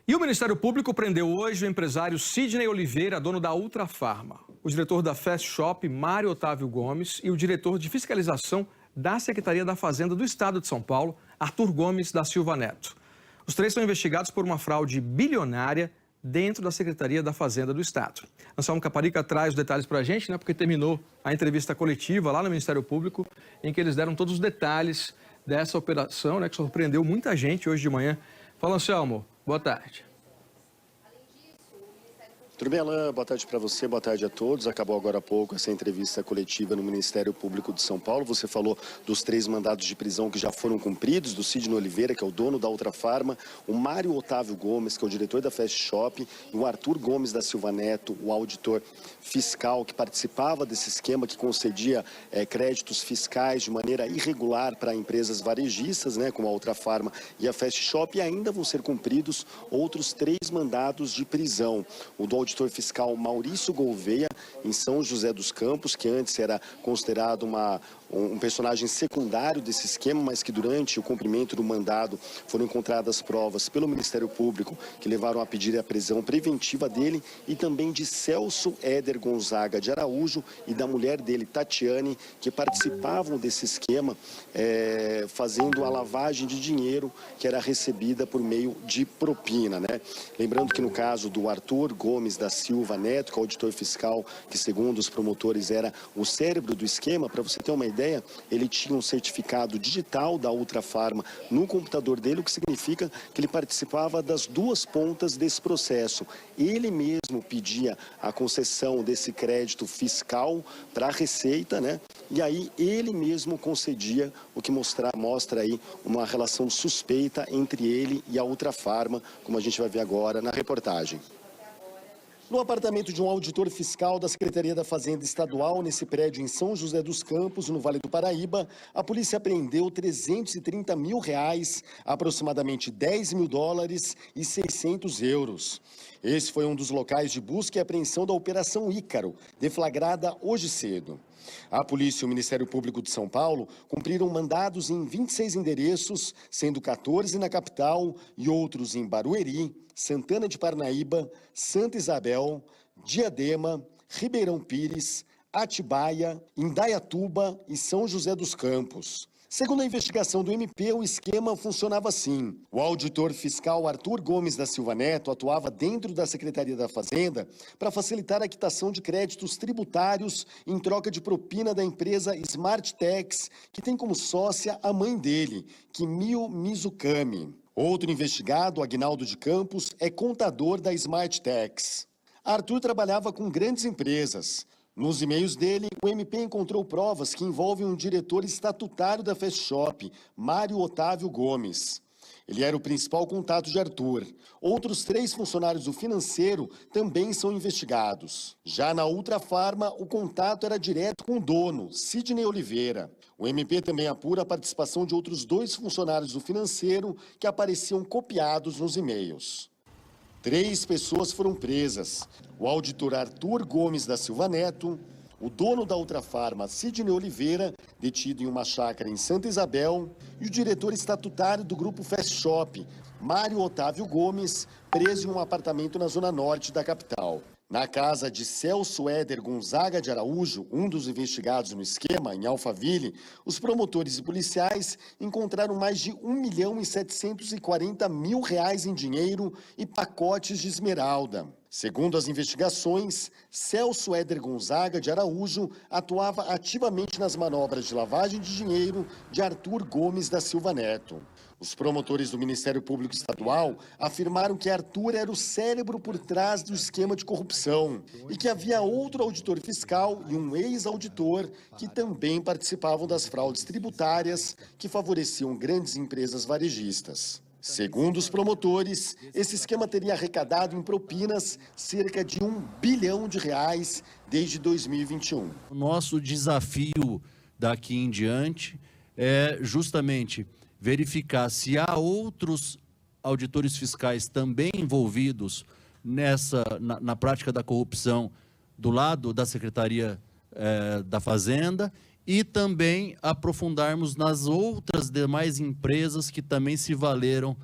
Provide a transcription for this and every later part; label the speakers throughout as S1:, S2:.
S1: E o Ministério Público prendeu hoje o empresário Sidney Oliveira, dono da Ultrafarma, o diretor da Fast Shop, Mário Otávio Gomes, e o diretor de fiscalização da Secretaria da Fazenda do Estado de São Paulo, Arthur Gomes da Silva Neto. Os três são investigados por uma fraude bilionária dentro da Secretaria da Fazenda do Estado. Anselmo Caparica traz os detalhes para a gente, porque terminou a entrevista coletiva lá no Ministério Público, em que eles deram todos os detalhes dessa operação, que surpreendeu muita gente hoje de manhã. Fala, Anselmo. Boa tarde.
S2: Tudo bem, Alain? Boa tarde para você, boa tarde a todos. Acabou agora há pouco essa entrevista coletiva no Ministério Público de São Paulo. Você falou dos 3 mandados de prisão que já foram cumpridos, do Sidney Oliveira, que é o dono da Ultrafarma, o Mário Otávio Gomes, que é o diretor da Fast Shop, e o Arthur Gomes da Silva Neto, o auditor fiscal que participava desse esquema, que concedia créditos fiscais de maneira irregular para empresas varejistas, como a Ultrafarma e a Fast Shop, e ainda vão ser cumpridos outros 3 mandados de prisão. O do auditor fiscal Maurício Gouveia, em São José dos Campos, que antes era considerado um personagem secundário desse esquema, mas que durante o cumprimento do mandado foram encontradas provas pelo Ministério Público que levaram a pedir a prisão preventiva dele, e também de Celso Éder Gonzaga de Araújo e da mulher dele, Tatiane, que participavam desse esquema, fazendo a lavagem de dinheiro que era recebida por meio de propina. Lembrando que no caso do Arthur Gomes da Silva Neto, que é o auditor fiscal, que segundo os promotores era o cérebro do esquema, para você ter uma ideia, ele tinha um certificado digital da Ultrafarma no computador dele, o que significa que ele participava das 2 pontas desse processo. Ele mesmo pedia a concessão desse crédito fiscal para a Receita, e aí ele mesmo concedia, o que mostra aí uma relação suspeita entre ele e a Ultrafarma, como a gente vai ver agora na reportagem. No apartamento de um auditor fiscal da Secretaria da Fazenda Estadual, nesse prédio em São José dos Campos, no Vale do Paraíba, a polícia apreendeu R$330 mil, aproximadamente $10 mil e 600 euros. Esse foi um dos locais de busca e apreensão da Operação Ícaro, deflagrada hoje cedo. A polícia e o Ministério Público de São Paulo cumpriram mandados em 26 endereços, sendo 14 na capital e outros em Barueri, Santana de Parnaíba, Santa Isabel, Diadema, Ribeirão Pires, Atibaia, Indaiatuba e São José dos Campos. Segundo a investigação do MP, o esquema funcionava assim. O auditor fiscal Arthur Gomes da Silva Neto atuava dentro da Secretaria da Fazenda para facilitar a quitação de créditos tributários em troca de propina da empresa Smarttex, que tem como sócia a mãe dele, Kimio Mizukami. Outro investigado, Aguinaldo de Campos, é contador da Smarttex. Arthur trabalhava com grandes empresas. Nos e-mails dele, o MP encontrou provas que envolvem um diretor estatutário da Fast Shop, Mário Otávio Gomes. Ele era o principal contato de Arthur. Outros 3 funcionários do financeiro também são investigados. Já na Ultrafarma, o contato era direto com o dono, Sidney Oliveira. O MP também apura a participação de outros 2 funcionários do financeiro que apareciam copiados nos e-mails. 3 pessoas foram presas: o auditor Arthur Gomes da Silva Neto, o dono da Ultrafarma, Sidney Oliveira, detido em uma chácara em Santa Isabel, e o diretor estatutário do grupo Fast Shop, Mário Otávio Gomes, preso em um apartamento na zona norte da capital. Na casa de Celso Éder Gonzaga de Araújo, um dos investigados no esquema, em Alphaville, os promotores e policiais encontraram mais de R$1.740 mil em dinheiro e pacotes de esmeralda. Segundo as investigações, Celso Éder Gonzaga de Araújo atuava ativamente nas manobras de lavagem de dinheiro de Arthur Gomes da Silva Neto. Os promotores do Ministério Público Estadual afirmaram que Arthur era o cérebro por trás do esquema de corrupção e que havia outro auditor fiscal e um ex-auditor que também participavam das fraudes tributárias que favoreciam grandes empresas varejistas. Segundo os promotores, esse esquema teria arrecadado em propinas cerca de R$1 bilhão desde 2021.
S3: O nosso desafio daqui em diante é justamente verificar se há outros auditores fiscais também envolvidos na prática da corrupção do lado da Secretaria da Fazenda, e também aprofundarmos nas outras demais empresas que também se valeram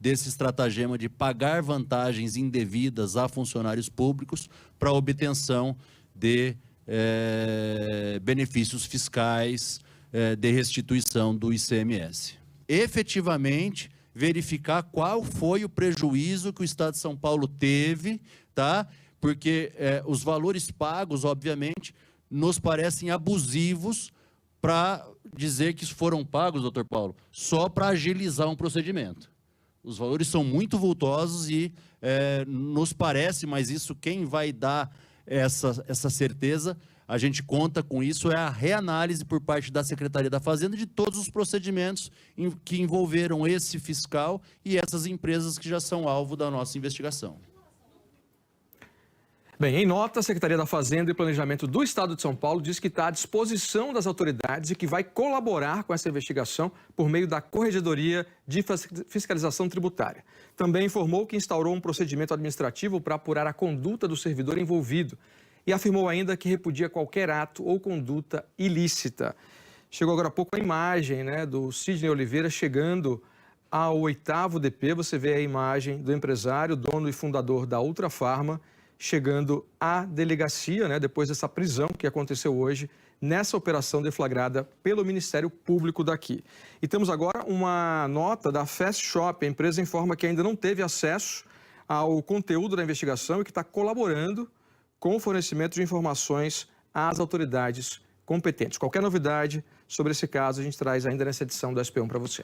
S3: desse estratagema de pagar vantagens indevidas a funcionários públicos para obtenção de benefícios fiscais, de restituição do ICMS. Efetivamente, verificar qual foi o prejuízo que o Estado de São Paulo teve, tá? Porque os valores pagos, obviamente, nos parecem abusivos para dizer que foram pagos, doutor Paulo, só para agilizar um procedimento. Os valores são muito vultosos e nos parece, mas isso quem vai dar essa certeza, a gente conta com isso, é a reanálise por parte da Secretaria da Fazenda de todos os procedimentos que envolveram esse fiscal e essas empresas que já são alvo da nossa investigação.
S1: Bem, em nota, a Secretaria da Fazenda e Planejamento do Estado de São Paulo diz que está à disposição das autoridades e que vai colaborar com essa investigação por meio da Corregedoria de Fiscalização Tributária. Também informou que instaurou um procedimento administrativo para apurar a conduta do servidor envolvido e afirmou ainda que repudia qualquer ato ou conduta ilícita. Chegou agora há pouco a imagem, do Sidney Oliveira chegando ao 8º DP. Você vê a imagem do empresário, dono e fundador da Ultrafarma, chegando à delegacia, depois dessa prisão que aconteceu hoje, nessa operação deflagrada pelo Ministério Público daqui. E temos agora uma nota da Fast Shop. A empresa informa que ainda não teve acesso ao conteúdo da investigação e que está colaborando com o fornecimento de informações às autoridades competentes. Qualquer novidade sobre esse caso, a gente traz ainda nessa edição do SP1 para você.